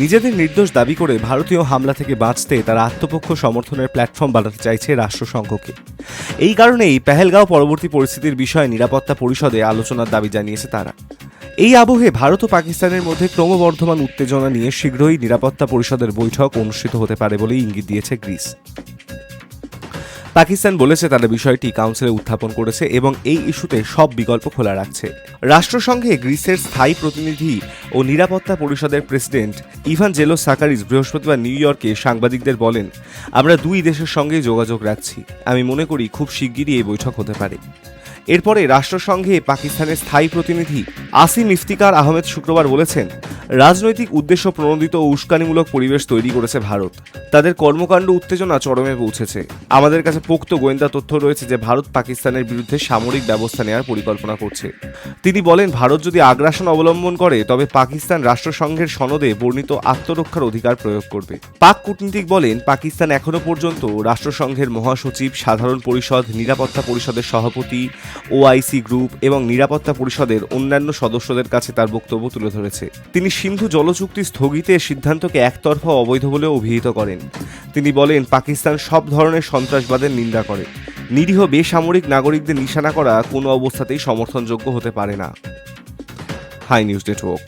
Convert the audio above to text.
নিজেদের নির্দোষ দাবি করে ভারতীয় হামলা থেকে বাঁচতে তারা আত্মপক্ষ সমর্থনের প্ল্যাটফর্ম বানাতে চাইছে রাষ্ট্রসংঘকে। এই কারণেই পেহেলগাঁও পরবর্তী পরিস্থিতির বিষয়ে নিরাপত্তা পরিষদে আলোচনার দাবি জানিয়েছে তারা। এই আবহে ভারত ও পাকিস্তানের মধ্যে ক্রমবর্ধমান উত্তেজনা নিয়ে শীঘ্রই নিরাপত্তা পরিষদের বৈঠক অনুষ্ঠিত হতে পারে বলেই ইঙ্গিত দিয়েছে গ্রিস। পাকিস্তান বলেছে তারা বিষয়টি কাউন্সিলে উত্থাপন করেছে এবং এই ইস্যুতে সব বিকল্প খোলা রাখছে। রাষ্ট্রসংঘে গ্রিসের স্থায়ী প্রতিনিধি ও নিরাপত্তা পরিষদের প্রেসিডেন্ট ইভানজেলোস সাকারিস বৃহস্পতিবার নিউ ইয়র্কে সাংবাদিকদের বলেন, আমরা দুই দেশের সঙ্গে যোগাযোগ রাখছি। আমি মনে করি খুব শিগগিরই এই বৈঠক হতে পারে। এরপরে রাষ্ট্রসংঘে পাকিস্তানের স্থায়ী প্রতিনিধি আসিম ইফতিকার আহমেদ শুক্রবার বলেছেন, রাজনৈতিক উদ্দেশ্য প্রণোদিত ও উস্কানিমূলক পরিবেশ তৈরি করেছে ভারত। তাদের কর্মকাণ্ড উত্তেজনা চরমে পৌঁছেছে। আমাদের কাছে পোক্ত গোয়েন্দা তথ্য রয়েছে যে ভারত পাকিস্তানের বিরুদ্ধে সামরিক ব্যবস্থা নেওয়ার পরিকল্পনা করছে। তিনি বলেন, ভারত যদি আগ্রাসন অবলম্বন করে তবে পাকিস্তান রাষ্ট্রসংঘের সনদে বর্ণিত আত্মরক্ষার অধিকার প্রয়োগ করবে। পাক কূটনীতিক বলেন, পাকিস্তান এখনো পর্যন্ত রাষ্ট্রসংঘের মহাসচিব, সাধারণ পরিষদ, নিরাপত্তা পরিষদের সভাপতি, ওআইসি গ্রুপ এবং নিরাপত্তা পরিষদের অন্যান্য সদস্যদের কাছে তার বক্তব্য তুলে ধরেছে। তিনি সিন্ধু জলচুক্তি স্থগিতের সিদ্ধান্তকে একতরফা অবৈধ বলে অভিহিত করেন। তিনি বলেন, পাকিস্তান সব ধরনের সন্ত্রাসবাদের নিন্দা করে। নিরীহ বেসামরিক নাগরিকদের নিশানা করা কোনো অবস্থাতেই সমর্থনযোগ্য হতে পারে না। Hi News network.